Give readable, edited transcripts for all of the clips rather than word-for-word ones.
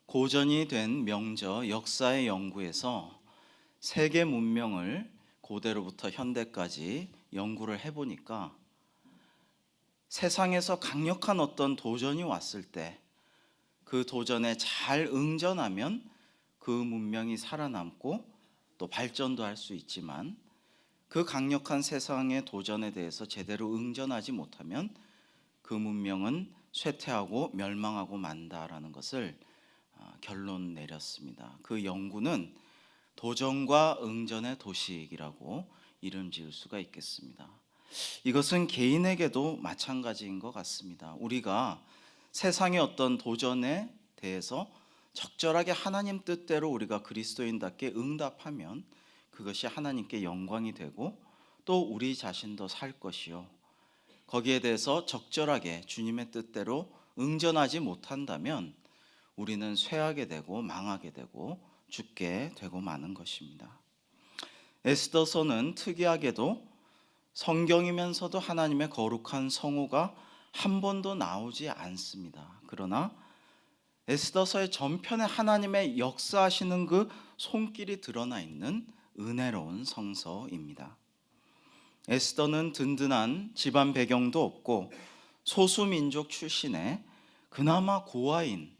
고전이 된 명저 역사의 연구에서 세계 문명을 고대로부터 현대까지 연구를 해보니까 세상에서 강력한 어떤 도전이 왔을 때 그 도전에 잘 응전하면 그 문명이 살아남고 또 발전도 할 수 있지만, 그 강력한 세상의 도전에 대해서 제대로 응전하지 못하면 그 문명은 쇠퇴하고 멸망하고 만다라는 것을 결론 내렸습니다. 그 연구는 도전과 응전의 도식이라고 이름 지을 수가 있겠습니다. 이것은 개인에게도 마찬가지인 것 같습니다. 우리가 세상의 어떤 도전에 대해서 적절하게 하나님 뜻대로 우리가 그리스도인답게 응답하면 그것이 하나님께 영광이 되고 또 우리 자신도 살 것이요, 거기에 대해서 적절하게 주님의 뜻대로 응전하지 못한다면 우리는 쇠하게 되고 망하게 되고 죽게 되고 마는 것입니다. 에스더서는 특이하게도 성경이면서도 하나님의 거룩한 성호가 한 번도 나오지 않습니다. 그러나 에스더서의 전편에 하나님의 역사하시는 그 손길이 드러나 있는 은혜로운 성서입니다. 에스더는 든든한 집안 배경도 없고 소수민족 출신의 그나마 고아인,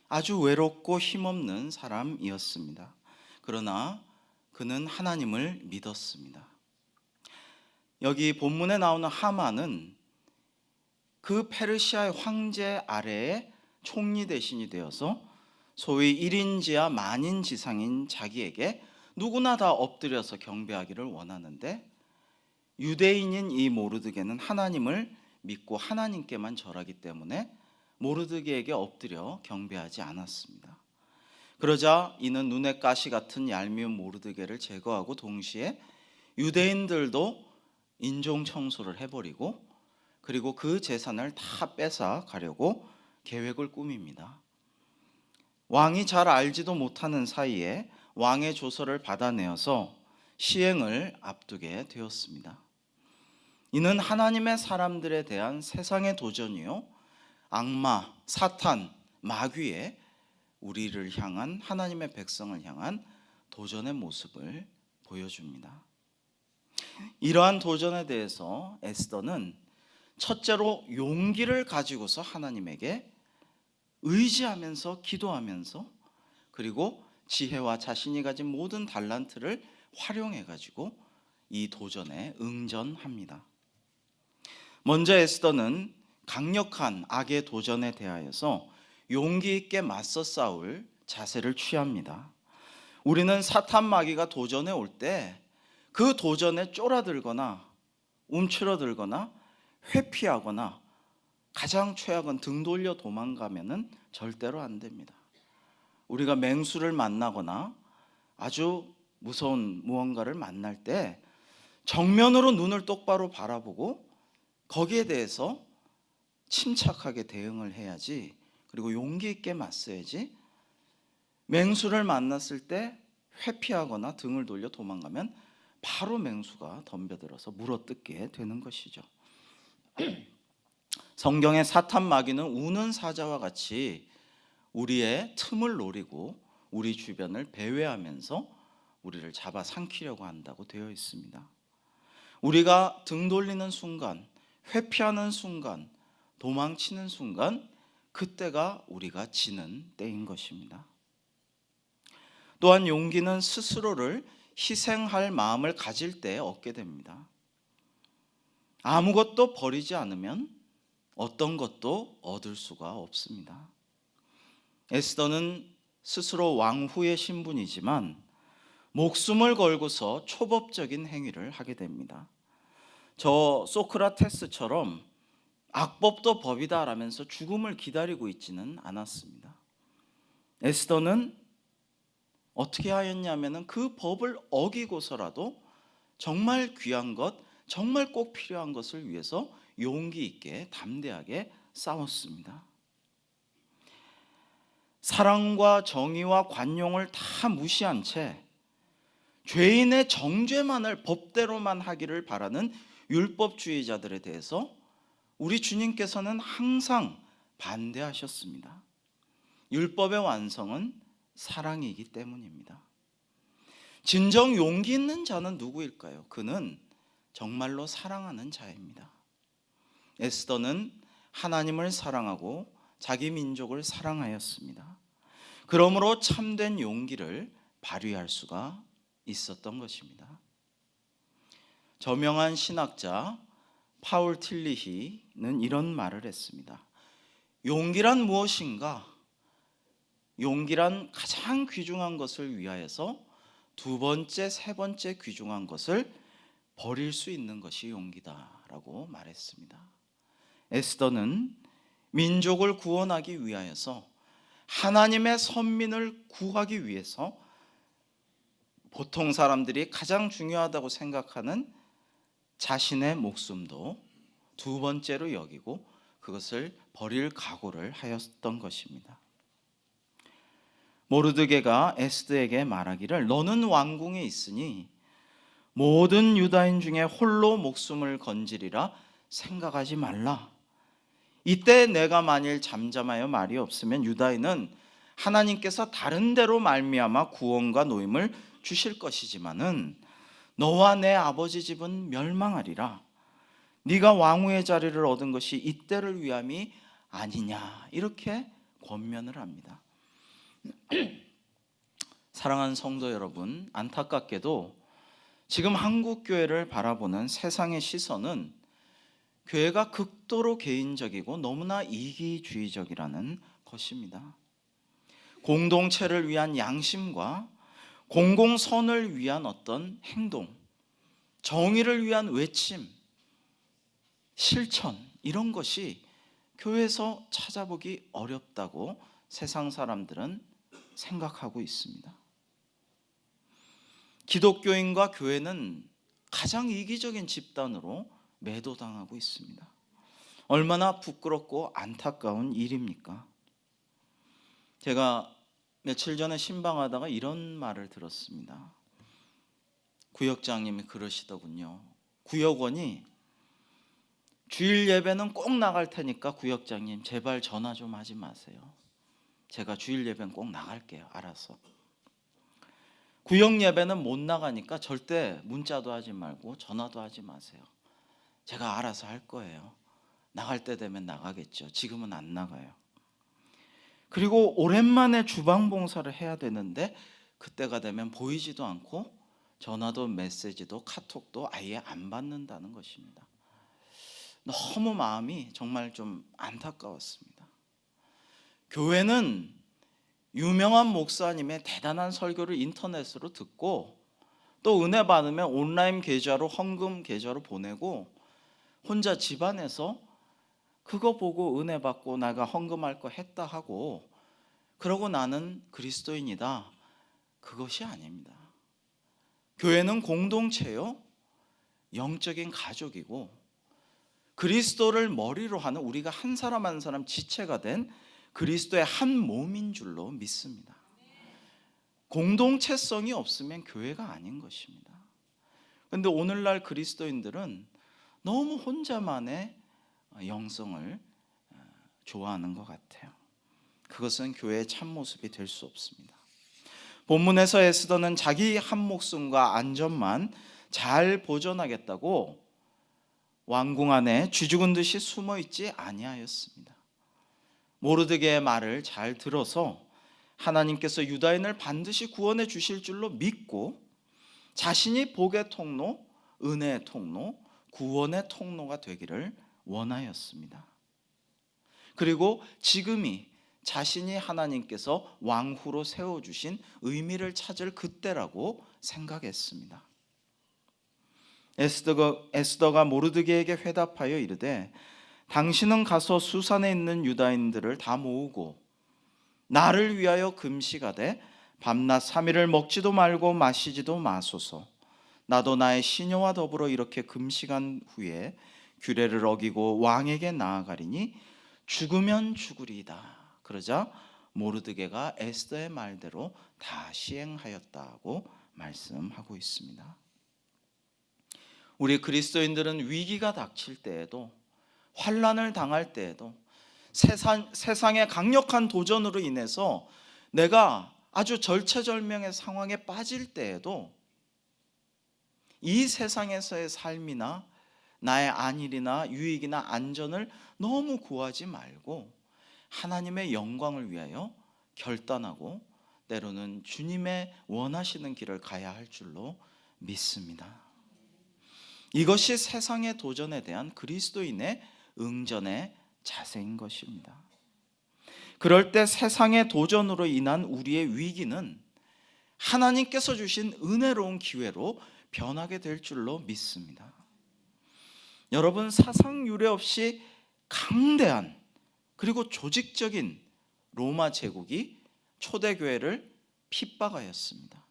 아주 외롭고 힘없는 사람이었습니다. 그러나 그는 하나님을 믿었습니다. 여기 본문에 나오는 하만은 그 페르시아의 황제 아래에 총리 대신이 되어서 소위 1인지하 만인지상인 자기에게 누구나 다 엎드려서 경배하기를 원하는데, 유대인인 이 모르드게는 하나님을 믿고 하나님께만 절하기 때문에 모르드게에게 엎드려 경배하지 않았습니다. 그러자 이는 눈에 가시 같은 얄미운 모르드게를 제거하고 동시에 유대인들도 인종 청소를 해버리고 그리고 그 재산을 다 뺏어 가려고 계획을 꾸밉니다. 왕이 잘 알지도 못하는 사이에 왕의 조서를 받아내어서 시행을 앞두게 되었습니다. 이는 하나님의 사람들에 대한 세상의 도전이요, 악마, 사탄, 마귀의 우리를 향한, 하나님의 백성을 향한 도전의 모습을 보여줍니다. 이러한 도전에 대해서 에스더는 첫째로 용기를 가지고서 하나님에게 의지하면서 기도하면서, 그리고 지혜와 자신이 가진 모든 달란트를 활용해 가지고 이 도전에 응전합니다. 먼저 에스더는 강력한 악의 도전에 대하여서 용기 있게 맞서 싸울 자세를 취합니다. 우리는 사탄 마귀가 도전에 올 때 그 도전에 쫄아들거나 움츠러들거나 회피하거나 가장 최악은 등 돌려 도망가면은 절대로 안 됩니다. 우리가 맹수를 만나거나 아주 무서운 무언가를 만날 때 정면으로 눈을 똑바로 바라보고 거기에 대해서 침착하게 대응을 해야지, 그리고 용기 있게 맞서야지, 맹수를 만났을 때 회피하거나 등을 돌려 도망가면 바로 맹수가 덤벼들어서 물어뜯게 되는 것이죠. 성경의 사탄 마귀는 우는 사자와 같이 우리의 틈을 노리고 우리 주변을 배회하면서 우리를 잡아삼키려고 한다고 되어 있습니다. 우리가 등 돌리는 순간, 회피하는 순간, 도망치는 순간, 그때가 우리가 지는 때인 것입니다. 또한 용기는 스스로를 희생할 마음을 가질 때 얻게 됩니다. 아무것도 버리지 않으면 어떤 것도 얻을 수가 없습니다. 에스더는 스스로 왕후의 신분이지만 목숨을 걸고서 초법적인 행위를 하게 됩니다. 저 소크라테스처럼 악법도 법이다라면서 죽음을 기다리고 있지는 않았습니다. 에스더는 어떻게 하였냐면은 그 법을 어기고서라도 정말 귀한 것, 정말 꼭 필요한 것을 위해서 용기 있게 담대하게 싸웠습니다. 사랑과 정의와 관용을 다 무시한 채 죄인의 정죄만을 법대로만 하기를 바라는 율법주의자들에 대해서 우리 주님께서는 항상 반대하셨습니다. 율법의 완성은 사랑이기 때문입니다. 진정 용기 있는 자는 누구일까요? 그는 정말로 사랑하는 자입니다. 에스더는 하나님을 사랑하고 자기 민족을 사랑하였습니다. 그러므로 참된 용기를 발휘할 수가 있었던 것입니다. 저명한 신학자 파울 틸리히는 이런 말을 했습니다. 용기란 무엇인가? 용기란 가장 귀중한 것을 위하여서 두 번째, 세 번째 귀중한 것을 버릴 수 있는 것이 용기다라고 말했습니다. 에스더는 민족을 구원하기 위하여서, 하나님의 선민을 구하기 위해서 보통 사람들이 가장 중요하다고 생각하는 자신의 목숨도 두 번째로 여기고 그것을 버릴 각오를 하였던 것입니다. 모르드게가 에스더에게 말하기를 너는 왕궁에 있으니 모든 유다인 중에 홀로 목숨을 건지리라 생각하지 말라. 이때 내가 만일 잠잠하여 말이 없으면 유다인은 하나님께서 다른 데로 말미암아 구원과 노임을 주실 것이지만은 너와 내 아버지 집은 멸망하리라. 네가 왕후의 자리를 얻은 것이 이때를 위함이 아니냐, 이렇게 권면을 합니다. 사랑하는 성도 여러분, 안타깝게도 지금 한국 교회를 바라보는 세상의 시선은 교회가 극도로 개인적이고 너무나 이기주의적이라는 것입니다. 공동체를 위한 양심과 공공선을 위한 어떤 행동, 정의를 위한 외침, 실천, 이런 것이 교회에서 찾아보기 어렵다고 세상 사람들은 생각하고 있습니다. 기독교인과 교회는 가장 이기적인 집단으로 매도당하고 있습니다. 얼마나 부끄럽고 안타까운 일입니까? 제가 며칠 전에 신방하다가 이런 말을 들었습니다. 구역장님이 그러시더군요. 구역원이 주일 예배는 꼭 나갈 테니까 구역장님 제발 전화 좀 하지 마세요. 제가 주일 예배는 꼭 나갈게요. 알아서. 구역 예배는 못 나가니까 절대 문자도 하지 말고 전화도 하지 마세요. 제가 알아서 할 거예요. 나갈 때 되면 나가겠죠. 지금은 안 나가요. 그리고 오랜만에 주방 봉사를 해야 되는데 그때가 되면 보이지도 않고 전화도 메시지도 카톡도 아예 안 받는다는 것입니다. 너무 마음이 정말 좀 안타까웠습니다. 교회는 유명한 목사님의 대단한 설교를 인터넷으로 듣고 또 은혜 받으면 온라인 계좌로 헌금 계좌로 보내고 혼자 집안에서 그거 보고 은혜 받고 내가 헌금할 거 했다 하고 그러고 나는 그리스도인이다. 그것이 아닙니다. 교회는 공동체요, 영적인 가족이고 그리스도를 머리로 하는 우리가 한 사람 한 사람 지체가 된 그리스도의 한 몸인 줄로 믿습니다. 공동체성이 없으면 교회가 아닌 것입니다. 그런데 오늘날 그리스도인들은 너무 혼자만의 영성을 좋아하는 것 같아요. 그것은 교회의 참모습이 될 수 없습니다. 본문에서 에스더는 자기 한 목숨과 안전만 잘 보존하겠다고 왕궁 안에 쥐 죽은 듯이 숨어 있지 아니하였습니다. 모르드게의 말을 잘 들어서 하나님께서 유다인을 반드시 구원해 주실 줄로 믿고 자신이 복의 통로, 은혜의 통로, 구원의 통로가 되기를 원하였습니다. 그리고 지금이 자신이 하나님께서 왕후로 세워주신 의미를 찾을 그때라고 생각했습니다. 에스더가 모르드게에게 회답하여 이르되 당신은 가서 수산에 있는 유다인들을 다 모으고 나를 위하여 금식하되 밤낮 3일을 먹지도 말고 마시지도 마소서. 나도 나의 시녀와 더불어 이렇게 금식한 후에 규례를 어기고 왕에게 나아가리니 죽으면 죽으리이다. 그러자 모르드게가 에스더의 말대로 다 시행하였다고 말씀하고 있습니다. 우리 그리스도인들은 위기가 닥칠 때에도, 환난을 당할 때에도, 세상의 강력한 도전으로 인해서 내가 아주 절체절명의 상황에 빠질 때에도 이 세상에서의 삶이나 나의 안일이나 유익이나 안전을 너무 구하지 말고 하나님의 영광을 위하여 결단하고 때로는 주님의 원하시는 길을 가야 할 줄로 믿습니다. 이것이 세상의 도전에 대한 그리스도인의 응전의 자세인 것입니다. 그럴 때 세상의 도전으로 인한 우리의 위기는 하나님께서 주신 은혜로운 기회로 변하게 될 줄로 믿습니다. 여러분, 사상 유례 없이 강대한 그리고 조직적인 로마 제국이 초대교회를 핍박하였습니다.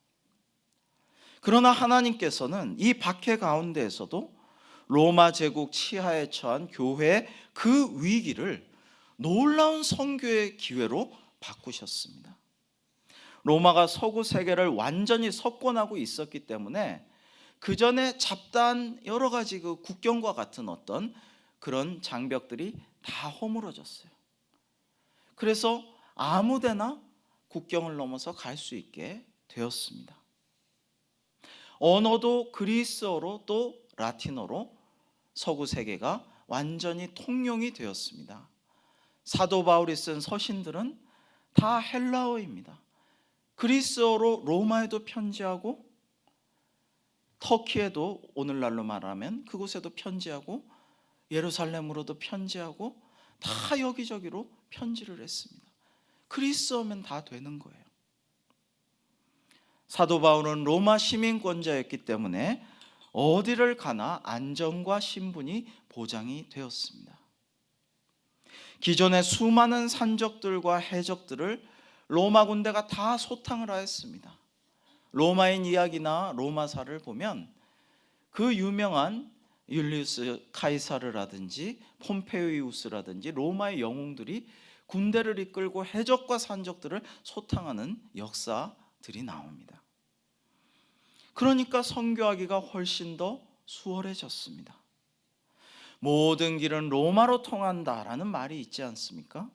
그러나 하나님께서는 이 박해 가운데에서도 로마 제국 치하에 처한 교회의 그 위기를 놀라운 선교의 기회로 바꾸셨습니다. 로마가 서구 세계를 완전히 석권하고 있었기 때문에 그 전에 잡다한 여러 가지 그 국경과 같은 어떤 그런 장벽들이 다 허물어졌어요. 그래서 아무데나 국경을 넘어서 갈 수 있게 되었습니다. 언어도 그리스어로 또 라틴어로 서구 세계가 완전히 통용이 되었습니다. 사도 바울이 쓴 서신들은 다 헬라어입니다. 그리스어로 로마에도 편지하고 터키에도 오늘날로 말하면 그곳에도 편지하고 예루살렘으로도 편지하고 다 여기저기로 편지를 했습니다. 그리스어면 다 되는 거예요. 사도 바울은 로마 시민권자였기 때문에 어디를 가나 안전과 신분이 보장이 되었습니다. 기존의 수많은 산적들과 해적들을 로마 군대가 다 소탕을 하였습니다. 로마인 이야기나 로마사를 보면 그 유명한 율리우스 카이사르라든지 폼페이우스라든지 로마의 영웅들이 군대를 이끌고 해적과 산적들을 소탕하는 역사들이 나옵니다. 그러니까 선교하기가 훨씬 더 수월해졌습니다. 모든 길은 로마로 통한다라는 말이 있지 않습니까?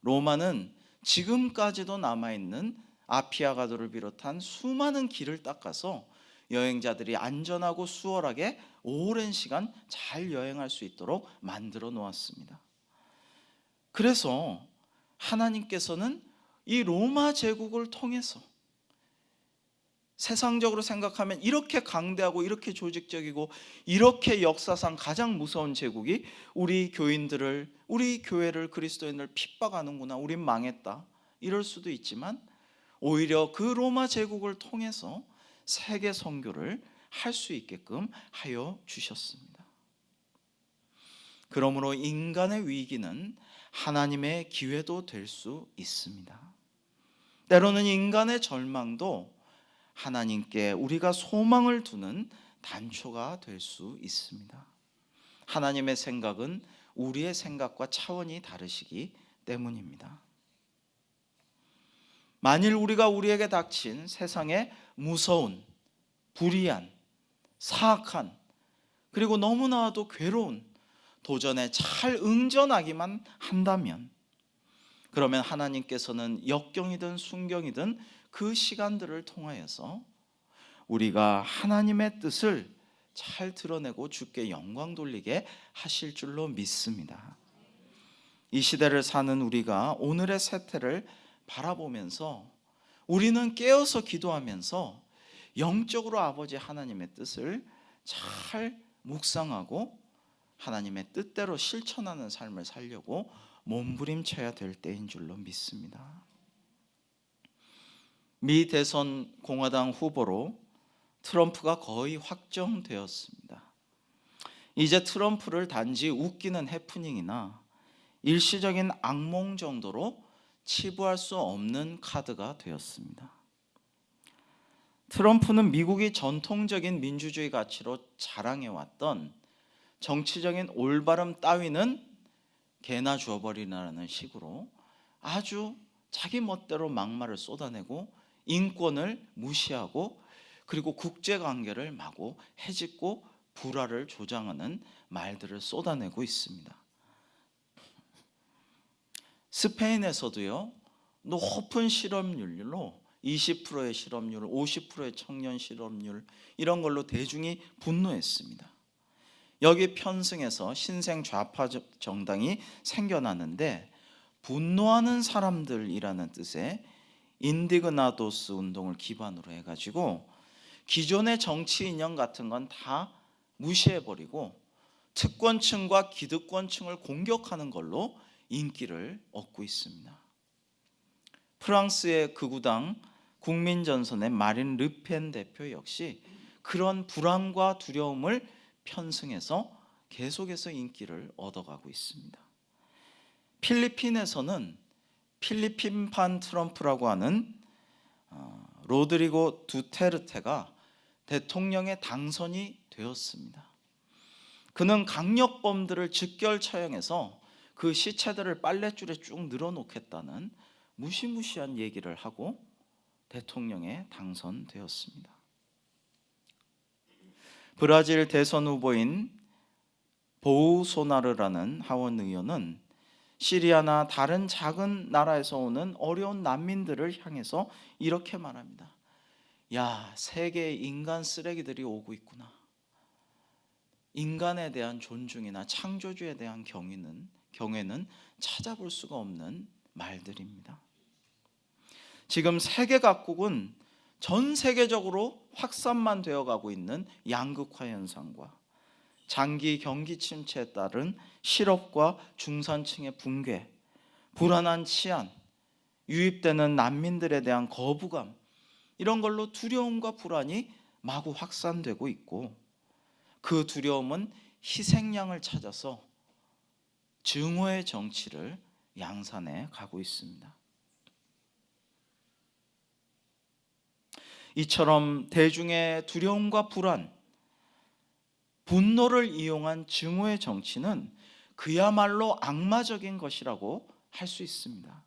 로마는 지금까지도 남아있는 아피아가도를 비롯한 수많은 길을 닦아서 여행자들이 안전하고 수월하게 오랜 시간 잘 여행할 수 있도록 만들어 놓았습니다. 그래서 하나님께서는 이 로마 제국을 통해서 세상적으로 생각하면 이렇게 강대하고 이렇게 조직적이고 이렇게 역사상 가장 무서운 제국이 우리 교인들을, 우리 교회를, 그리스도인을 핍박하는구나, 우린 망했다, 이럴 수도 있지만 오히려 그 로마 제국을 통해서 세계 선교를 할 수 있게끔 하여 주셨습니다. 그러므로 인간의 위기는 하나님의 기회도 될 수 있습니다. 때로는 인간의 절망도 하나님께 우리가 소망을 두는 단초가 될 수 있습니다. 하나님의 생각은 우리의 생각과 차원이 다르시기 때문입니다. 만일 우리가 우리에게 닥친 세상의 무서운, 불의한, 사악한, 그리고 너무나도 괴로운 도전에 잘 응전하기만 한다면, 그러면 하나님께서는 역경이든 순경이든 그 시간들을 통하여서 우리가 하나님의 뜻을 잘 드러내고 주께 영광 돌리게 하실 줄로 믿습니다. 이 시대를 사는 우리가 오늘의 세태를 바라보면서 우리는 깨어서 기도하면서 영적으로 아버지 하나님의 뜻을 잘 묵상하고 하나님의 뜻대로 실천하는 삶을 살려고 몸부림쳐야 될 때인 줄로 믿습니다. 미 대선 공화당 후보로 트럼프가 거의 확정되었습니다. 이제 트럼프를 단지 웃기는 해프닝이나 일시적인 악몽 정도로 치부할 수 없는 카드가 되었습니다. 트럼프는 미국이 전통적인 민주주의 가치로 자랑해왔던 정치적인 올바름 따위는 개나 주어버리라는 식으로 아주 자기 멋대로 막말을 쏟아내고 인권을 무시하고 그리고 국제관계를 마구 해집고 불화를 조장하는 말들을 쏟아내고 있습니다. 스페인에서도요, 높은 실업률로 20%의 실업률, 50%의 청년 실업률, 이런 걸로 대중이 분노했습니다. 여기 편승해서 신생 좌파 정당이 생겨나는데, 분노하는 사람들이라는 뜻의 인디그나도스 운동을 기반으로 해가지고 기존의 정치 이념 같은 건 다 무시해버리고 특권층과 기득권층을 공격하는 걸로 인기를 얻고 있습니다. 프랑스의 극우당 국민전선의 마린 르펜 대표 역시 그런 불안과 두려움을 편승해서 계속해서 인기를 얻어가고 있습니다. 필리핀에서는 필리핀판 트럼프라고 하는 로드리고 두테르테가 대통령에 당선이 되었습니다. 그는 강력범들을 즉결 처형해서 그 시체들을 빨랫줄에 쭉 늘어놓겠다는 무시무시한 얘기를 하고 대통령에 당선되었습니다. 브라질 대선 후보인 보우소나르라는 하원 의원은 시리아나 다른 작은 나라에서 오는 어려운 난민들을 향해서 이렇게 말합니다. 야, 세계에 인간 쓰레기들이 오고 있구나. 인간에 대한 존중이나 창조주에 대한 경외는 찾아볼 수가 없는 말들입니다. 지금 세계 각국은 전 세계적으로 확산만 되어가고 있는 양극화 현상과 장기 경기 침체에 따른 실업과 중산층의 붕괴, 불안한 치안, 유입되는 난민들에 대한 거부감, 이런 걸로 두려움과 불안이 마구 확산되고 있고, 그 두려움은 희생양을 찾아서 증오의 정치를 양산해 가고 있습니다. 이처럼 대중의 두려움과 불안, 분노를 이용한 증오의 정치는 그야말로 악마적인 것이라고 할 수 있습니다.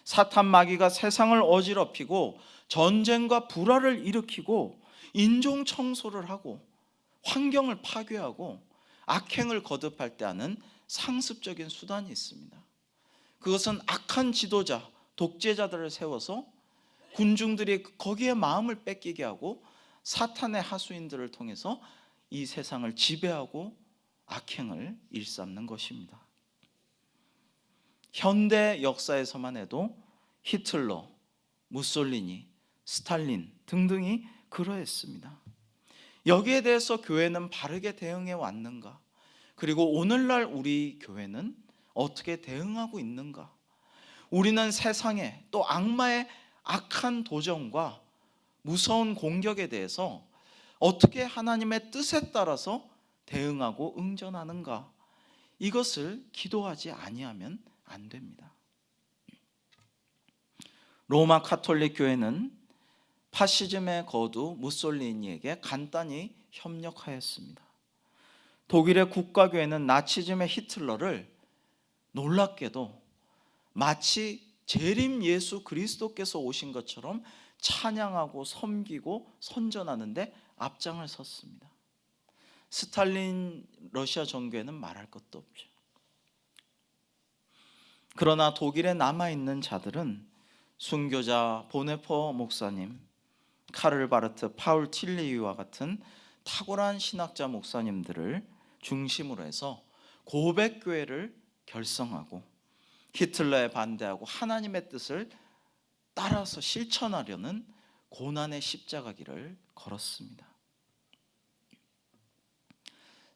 사탄 마귀가 세상을 어지럽히고 전쟁과 불화를 일으키고 인종 청소를 하고 환경을 파괴하고 악행을 거듭할 때 하는 상습적인 수단이 있습니다. 그것은 악한 지도자, 독재자들을 세워서 군중들이 거기에 마음을 뺏기게 하고 사탄의 하수인들을 통해서 이 세상을 지배하고 악행을 일삼는 것입니다. 현대 역사에서만 해도 히틀러, 무솔리니, 스탈린 등등이 그러했습니다. 여기에 대해서 교회는 바르게 대응해 왔는가? 그리고 오늘날 우리 교회는 어떻게 대응하고 있는가? 우리는 세상에 또 악마의 악한 도전과 무서운 공격에 대해서 어떻게 하나님의 뜻에 따라서 대응하고 응전하는가? 이것을 기도하지 아니하면 안 됩니다. 로마 카톨릭 교회는 파시즘의 거두 무솔리니에게 간단히 협력하였습니다. 독일의 국가교회는 나치즘의 히틀러를 놀랍게도 마치 재림 예수 그리스도께서 오신 것처럼 찬양하고 섬기고 선전하는데 앞장을 섰습니다. 스탈린 러시아 정교회는 말할 것도 없죠. 그러나 독일에 남아있는 자들은 순교자 보네포 목사님, 카를 바르트, 파울 틸리와 같은 탁월한 신학자 목사님들을 중심으로 해서 고백교회를 결성하고 히틀러에 반대하고 하나님의 뜻을 따라서 실천하려는 고난의 십자가길을 걸었습니다.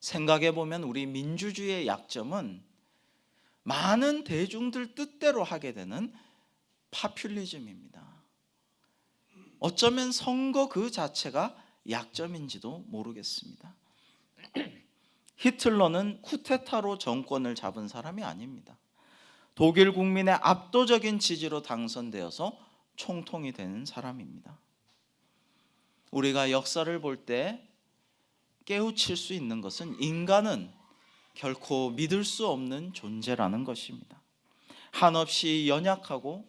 생각해 보면 우리 민주주의의 약점은 많은 대중들 뜻대로 하게 되는 파퓰리즘입니다. 어쩌면 선거 그 자체가 약점인지도 모르겠습니다. 히틀러는 쿠데타로 정권을 잡은 사람이 아닙니다. 독일 국민의 압도적인 지지로 당선되어서 총통이 되는 사람입니다. 우리가 역사를 볼 때 깨우칠 수 있는 것은 인간은 결코 믿을 수 없는 존재라는 것입니다. 한없이 연약하고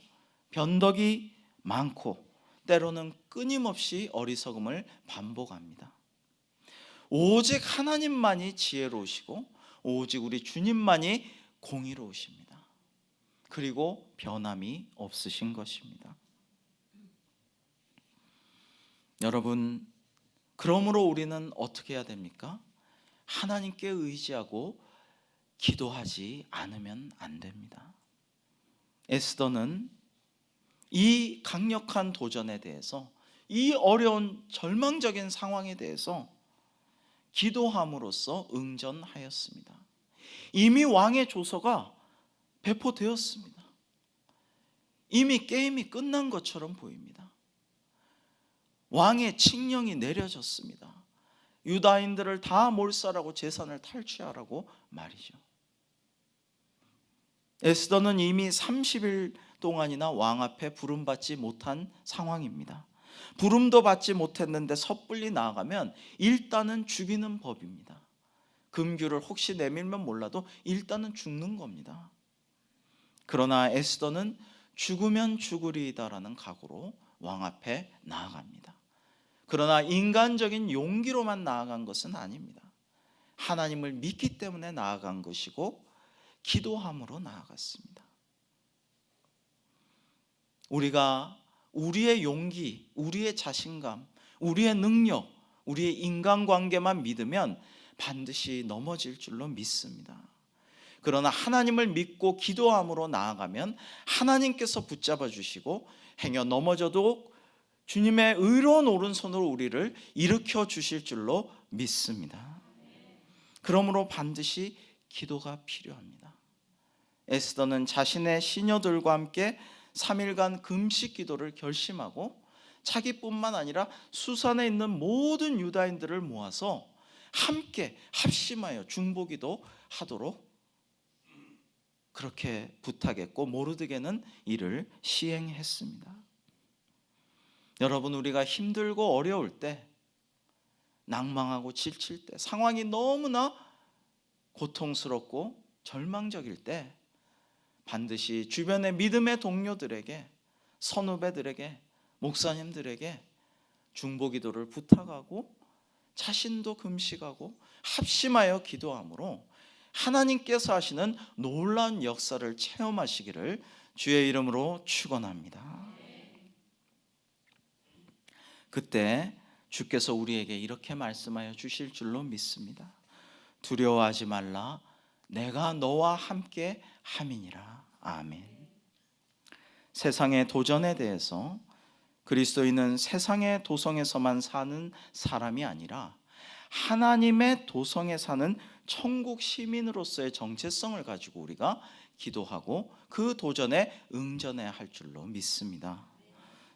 변덕이 많고 때로는 끊임없이 어리석음을 반복합니다. 오직 하나님만이 지혜로우시고 오직 우리 주님만이 공의로우십니다. 그리고 변함이 없으신 것입니다. 여러분, 그러므로 우리는 어떻게 해야 됩니까? 하나님께 의지하고 기도하지 않으면 안 됩니다. 에스더는 이 강력한 도전에 대해서, 이 어려운 절망적인 상황에 대해서 기도함으로써 응전하였습니다. 이미 왕의 조서가 배포되었습니다. 이미 게임이 끝난 것처럼 보입니다. 왕의 칙령이 내려졌습니다. 유다인들을 다 몰살하고 재산을 탈취하라고 말이죠. 에스더는 이미 30일 동안이나 왕 앞에 부름받지 못한 상황입니다. 부름도 받지 못했는데 섣불리 나아가면 일단은 죽이는 법입니다. 금규를 혹시 내밀면 몰라도 일단은 죽는 겁니다. 그러나 에스더는 죽으면 죽으리이다라는 각오로 왕 앞에 나아갑니다. 그러나 인간적인 용기로만 나아간 것은 아닙니다. 하나님을 믿기 때문에 나아간 것이고 기도함으로 나아갔습니다. 우리가 우리의 용기, 우리의 자신감, 우리의 능력, 우리의 인간관계만 믿으면 반드시 넘어질 줄로 믿습니다. 그러나 하나님을 믿고 기도함으로 나아가면 하나님께서 붙잡아 주시고 행여 넘어져도 주님의 의로운 오른손으로 우리를 일으켜 주실 줄로 믿습니다. 그러므로 반드시 기도가 필요합니다. 에스더는 자신의 시녀들과 함께 3일간 금식 기도를 결심하고 자기뿐만 아니라 수산에 있는 모든 유다인들을 모아서 함께 합심하여 중보기도 하도록 그렇게 부탁했고 모르드게는 이를 시행했습니다. 여러분, 우리가 힘들고 어려울 때, 낭망하고 지칠 때, 상황이 너무나 고통스럽고 절망적일 때 반드시 주변의 믿음의 동료들에게, 선후배들에게, 목사님들에게 중보기도를 부탁하고 자신도 금식하고 합심하여 기도함으로 하나님께서 하시는 놀라운 역사를 체험하시기를 주의 이름으로 축원합니다. 그때 주께서 우리에게 이렇게 말씀하여 주실 줄로 믿습니다. 두려워하지 말라, 내가 너와 함께 함이니라. 아멘. 세상의 도전에 대해서 그리스도인은 세상의 도성에서만 사는 사람이 아니라 하나님의 도성에 사는 천국 시민으로서의 정체성을 가지고 우리가 기도하고 그 도전에 응전해야 할 줄로 믿습니다.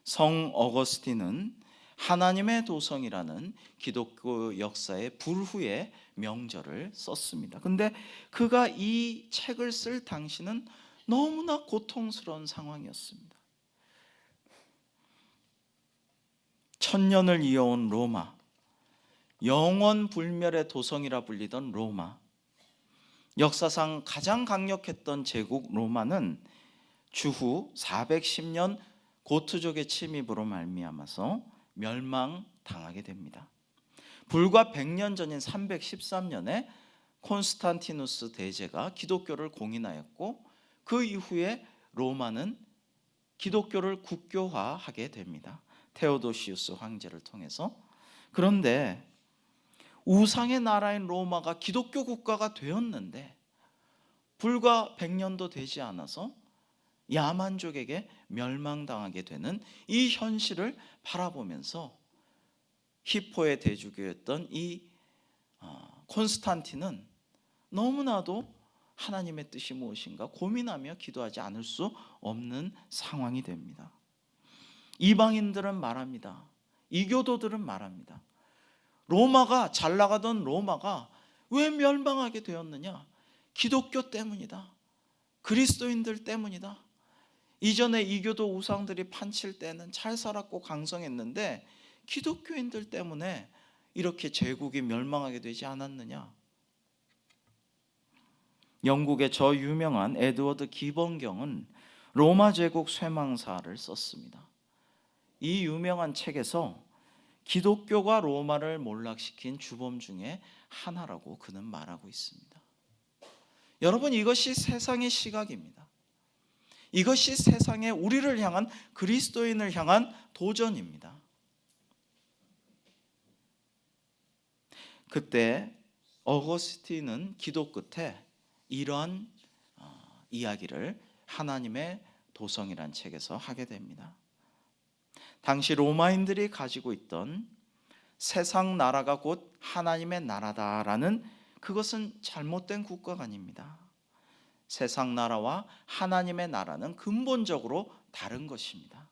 성 어거스틴은 하나님의 도성이라는 기독교 역사의 불후의 명절을 썼습니다. 근데 그가 이 책을 쓸 당시는 너무나 고통스러운 상황이었습니다. 천년을 이어온 로마, 영원 불멸의 도성이라 불리던 로마, 역사상 가장 강력했던 제국 로마는 주후 410년 고트족의 침입으로 말미암아서 멸망당하게 됩니다. 불과 100년 전인 313년에 콘스탄티누스 대제가 기독교를 공인하였고 그 이후에 로마는 기독교를 국교화하게 됩니다. 테오도시우스 황제를 통해서. 그런데 우상의 나라인 로마가 기독교 국가가 되었는데 불과 100년도 되지 않아서 야만족에게 멸망당하게 되는 이 현실을 바라보면서 히포의 대주교였던 이 콘스탄틴은 너무나도 하나님의 뜻이 무엇인가 고민하며 기도하지 않을 수 없는 상황이 됩니다. 이방인들은 말합니다. 이교도들은 말합니다. 로마가, 잘 나가던 로마가 왜 멸망하게 되었느냐? 기독교 때문이다. 그리스도인들 때문이다. 이전에 이교도 우상들이 판칠 때는 잘 살았고 강성했는데 기독교인들 때문에 이렇게 제국이 멸망하게 되지 않았느냐? 영국의 저 유명한 에드워드 기번경은 로마 제국 쇠망사를 썼습니다. 이 유명한 책에서 기독교가 로마를 몰락시킨 주범 중에 하나라고 그는 말하고 있습니다. 여러분, 이것이 세상의 시각입니다. 이것이 세상에 우리를 향한, 그리스도인을 향한 도전입니다. 그때 어거스틴은 기도 끝에 이러한 이야기를 하나님의 도성이란 책에서 하게 됩니다. 당시 로마인들이 가지고 있던 세상 나라가 곧 하나님의 나라다라는, 그것은 잘못된 국가관입니다. 세상 나라와 하나님의 나라는 근본적으로 다른 것입니다.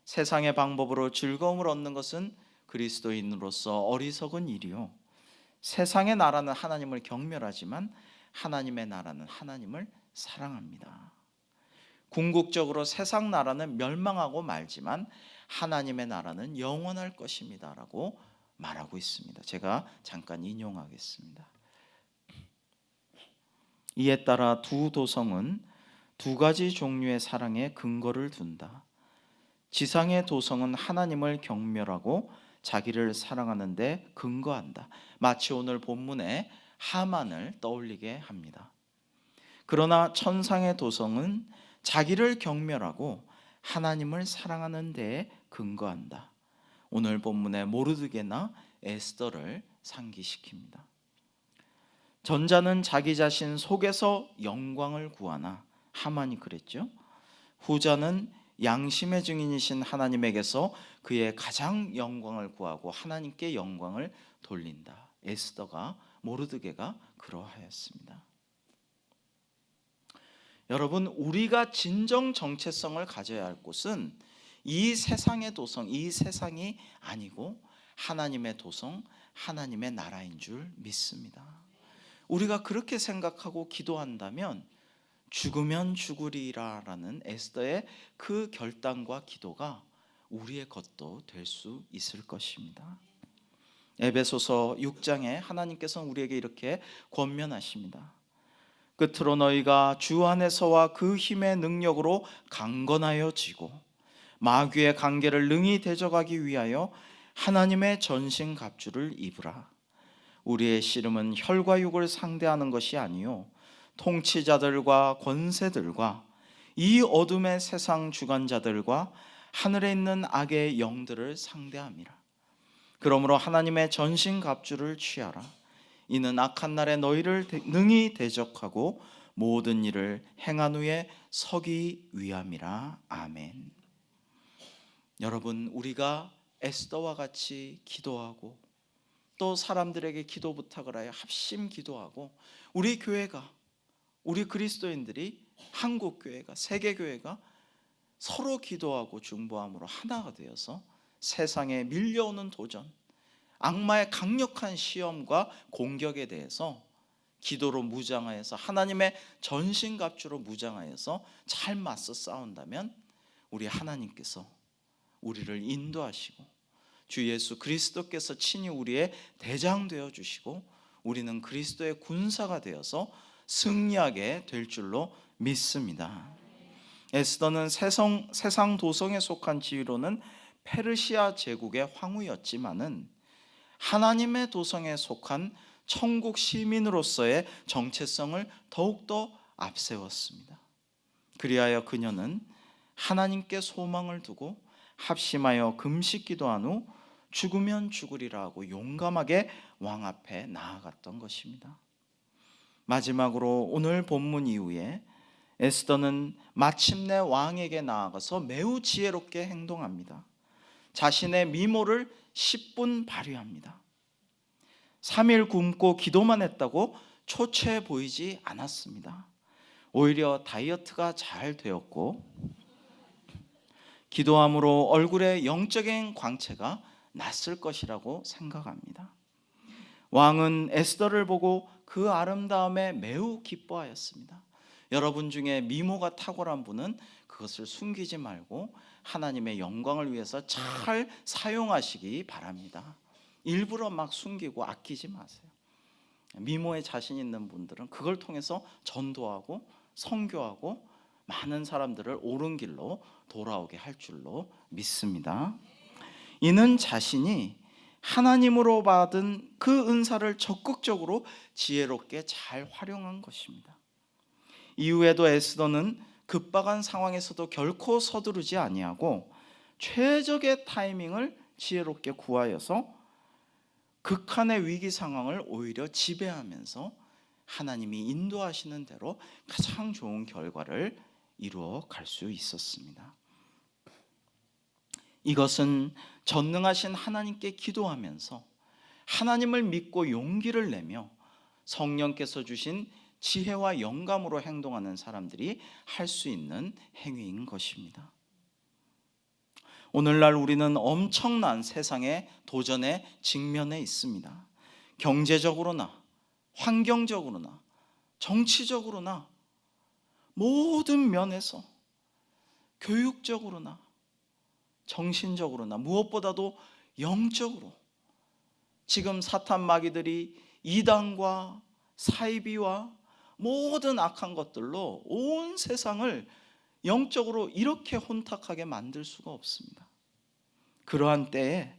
세상의 방법으로 즐거움을 얻는 것은 그리스도인으로서 어리석은 일이요, 세상의 나라는 하나님을 경멸하지만 하나님의 나라는 하나님을 사랑합니다. 궁극적으로 세상 나라는 멸망하고 말지만 하나님의 나라는 영원할 것입니다 라고 말하고 있습니다. 제가 잠깐 인용하겠습니다. 이에 따라 두 도성은 두 가지 종류의 사랑에 근거를 둔다. 지상의 도성은 하나님을 경멸하고 자기를 사랑하는 데 근거한다. 마치 오늘 본문의 하만을 떠올리게 합니다. 그러나 천상의 도성은 자기를 경멸하고 하나님을 사랑하는 데에 근거한다. 오늘 본문의 모르드게나 에스더를 상기시킵니다. 전자는 자기 자신 속에서 영광을 구하나, 하만이 그랬죠. 후자는 양심의 증인이신 하나님에게서 그의 가장 영광을 구하고 하나님께 영광을 돌린다. 에스더가, 모르드게가 그러하였습니다. 여러분, 우리가 진정 정체성을 가져야 할 곳은 이 세상의 도성, 이 세상이 아니고 하나님의 도성, 하나님의 나라인 줄 믿습니다. 우리가 그렇게 생각하고 기도한다면 죽으면 죽으리라라는 에스더의 그 결단과 기도가 우리의 것도 될 수 있을 것입니다. 에베소서 6장에 하나님께서는 우리에게 이렇게 권면하십니다. 끝으로 너희가 주 안에서와 그 힘의 능력으로 강건하여 지고 마귀의 관계를 능히 대적하기 위하여 하나님의 전신 갑주를 입으라. 우리의 씨름은 혈과 육을 상대하는 것이 아니요 통치자들과 권세들과 이 어둠의 세상 주관자들과 하늘에 있는 악의 영들을 상대함이라. 그러므로 하나님의 전신 갑주를 취하라. 이는 악한 날에 너희를 능히 대적하고 모든 일을 행한 후에 서기 위함이라. 아멘. 여러분, 우리가 에스더와 같이 기도하고 또 사람들에게 기도 부탁을 하여 합심 기도하고, 우리 교회가, 우리 그리스도인들이, 한국교회가, 세계교회가 서로 기도하고 중보함으로 하나가 되어서 세상에 밀려오는 도전, 악마의 강력한 시험과 공격에 대해서 기도로 무장하여서, 하나님의 전신갑주로 무장하여서 잘 맞서 싸운다면 우리 하나님께서 우리를 인도하시고 주 예수 그리스도께서 친히 우리의 대장 되어 주시고 우리는 그리스도의 군사가 되어서 승리하게 될 줄로 믿습니다. 에스더는 세상 도성에 속한 지위로는 페르시아 제국의 황후였지만은 하나님의 도성에 속한 천국 시민으로서의 정체성을 더욱더 앞세웠습니다. 그리하여 그녀는 하나님께 소망을 두고 합심하여 금식 기도한 후 죽으면 죽으리라 고 용감하게 왕 앞에 나아갔던 것입니다. 마지막으로 오늘 본문 이후에 에스더는 마침내 왕에게 나아가서 매우 지혜롭게 행동합니다. 자신의 미모를 10분 발휘합니다. 3일 굶고 기도만 했다고 초췌해 보이지 않았습니다. 오히려 다이어트가 잘 되었고 기도함으로 얼굴에 영적인 광채가 났을 것이라고 생각합니다. 왕은 에스더를 보고 그 아름다움에 매우 기뻐하였습니다. 여러분 중에 미모가 탁월한 분은 그것을 숨기지 말고 하나님의 영광을 위해서 잘 사용하시기 바랍니다. 일부러 막 숨기고 아끼지 마세요. 미모에 자신 있는 분들은 그걸 통해서 전도하고 선교하고 많은 사람들을 옳은 길로 돌아오게 할 줄로 믿습니다. 이는 자신이 하나님으로 받은 그 은사를 적극적으로 지혜롭게 잘 활용한 것입니다. 이후에도 에스더는 급박한 상황에서도 결코 서두르지 아니하고 최적의 타이밍을 지혜롭게 구하여서 극한의 위기 상황을 오히려 지배하면서 하나님이 인도하시는 대로 가장 좋은 결과를 이루어 갈 수 있었습니다. 이것은 전능하신 하나님께 기도하면서 하나님을 믿고 용기를 내며 성령께서 주신 지혜와 영감으로 행동하는 사람들이 할 수 있는 행위인 것입니다. 오늘날 우리는 엄청난 세상의 도전에 직면해 있습니다. 경제적으로나 환경적으로나 정치적으로나 모든 면에서, 교육적으로나 정신적으로나 무엇보다도 영적으로 지금 사탄 마귀들이 이단과 사이비와 모든 악한 것들로 온 세상을 영적으로 이렇게 혼탁하게 만들 수가 없습니다. 그러한 때에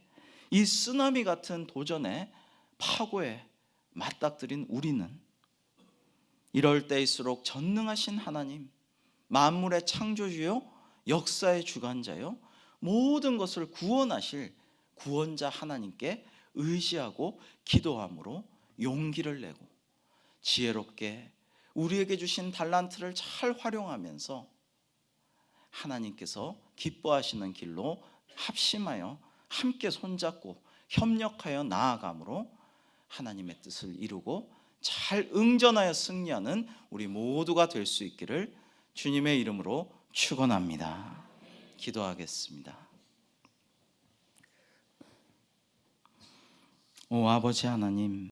이 쓰나미 같은 도전에 파고에 맞닥뜨린 우리는 이럴 때일수록 전능하신 하나님, 만물의 창조주요 역사의 주관자요 모든 것을 구원하실 구원자 하나님께 의지하고 기도함으로 용기를 내고 지혜롭게 우리에게 주신 달란트를 잘 활용하면서 하나님께서 기뻐하시는 길로 합심하여 함께 손잡고 협력하여 나아감으로 하나님의 뜻을 이루고 잘 응전하여 승리하는 우리 모두가 될 수 있기를 주님의 이름으로 축원합니다. 기도하겠습니다. 오 아버지 하나님,